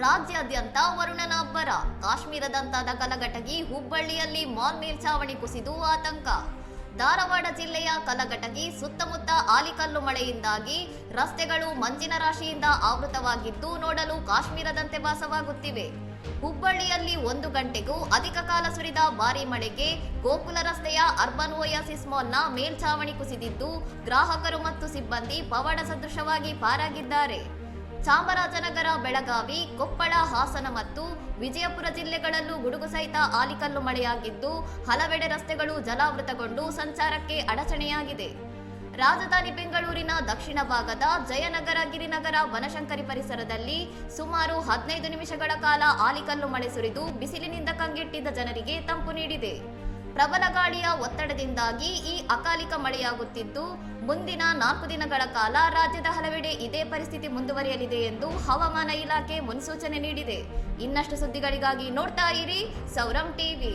ರಾಜ್ಯಾದ್ಯಂತ ವರುಣನ ಅಬ್ಬರ. ಕಾಶ್ಮೀರದಂತಾದ ಕಲಘಟಗಿ, ಹುಬ್ಬಳ್ಳಿಯಲ್ಲಿ ಮಾಲ್ ಮೇಲ್ಛಾವಣಿ ಕುಸಿದು ಆತಂಕ. ಧಾರವಾಡ ಜಿಲ್ಲೆಯ ಕಲಘಟಗಿ ಸುತ್ತಮುತ್ತ ಆಲಿಕಲ್ಲು ಮಳೆಯಿಂದಾಗಿ ರಸ್ತೆಗಳು ಮಂಜಿನ ರಾಶಿಯಿಂದ ಆವೃತವಾಗಿದ್ದು ನೋಡಲು ಕಾಶ್ಮೀರದಂತೆ ಭಾಸವಾಗುತ್ತಿವೆ. ಹುಬ್ಬಳ್ಳಿಯಲ್ಲಿ 1 ಗಂಟೆಗೂ ಅಧಿಕ ಕಾಲ ಸುರಿದ ಭಾರೀ ಮಳೆಗೆ ಗೋಕುಲ ರಸ್ತೆಯ ಅರ್ಬನ್ ಓಯಾಸಿಸ್ ಮಾಲ್ನ ಮೇಲ್ಛಾವಣಿ ಕುಸಿದಿದ್ದು ಗ್ರಾಹಕರು ಮತ್ತು ಸಿಬ್ಬಂದಿ ಪವಾಡ ಸದೃಶವಾಗಿ ಪಾರಾಗಿದ್ದಾರೆ. ಚಾಮರಾಜನಗರ, ಬೆಳಗಾವಿ, ಕೊಪ್ಪಳ, ಹಾಸನ ಮತ್ತು ವಿಜಯಪುರ ಜಿಲ್ಲೆಗಳಲ್ಲೂ ಗುಡುಗು ಸಹಿತ ಆಲಿಕಲ್ಲು ಮಳೆಯಾಗಿದ್ದು ಹಲವೆಡೆ ರಸ್ತೆಗಳು ಜಲಾವೃತಗೊಂಡು ಸಂಚಾರಕ್ಕೆ ಅಡಚಣೆಯಾಗಿದೆ. ರಾಜಧಾನಿ ಬೆಂಗಳೂರಿನ ದಕ್ಷಿಣ ಭಾಗದ ಜಯನಗರ, ಗಿರಿನಗರ, ಬನಶಂಕರಿ ಪರಿಸರದಲ್ಲಿ ಸುಮಾರು 15 ನಿಮಿಷಗಳ ಕಾಲ ಆಲಿಕಲ್ಲು ಮಳೆ ಸುರಿದು ಬಿಸಿಲಿನಿಂದ ಕಂಗೆಟ್ಟಿದ್ದ ಜನರಿಗೆ ತಂಪು ನೀಡಿದೆ. ಪ್ರಬಲ ಗಾಳಿಯ ಒತ್ತಡದಿಂದಾಗಿ ಈ ಅಕಾಲಿಕ ಮಳೆಯಾಗುತ್ತಿದ್ದು ಮುಂದಿನ 4 ದಿನಗಳ ಕಾಲ ರಾಜ್ಯದ ಹಲವೆಡೆ ಇದೇ ಪರಿಸ್ಥಿತಿ ಮುಂದುವರಿಯಲಿದೆ ಎಂದು ಹವಾಮಾನ ಇಲಾಖೆ ಮುನ್ಸೂಚನೆ ನೀಡಿದೆ. ಇನ್ನಷ್ಟು ಸುದ್ದಿಗಳಿಗಾಗಿ ನೋಡ್ತಾ ಇರಿ ಸೌರಂ ಟಿವಿ.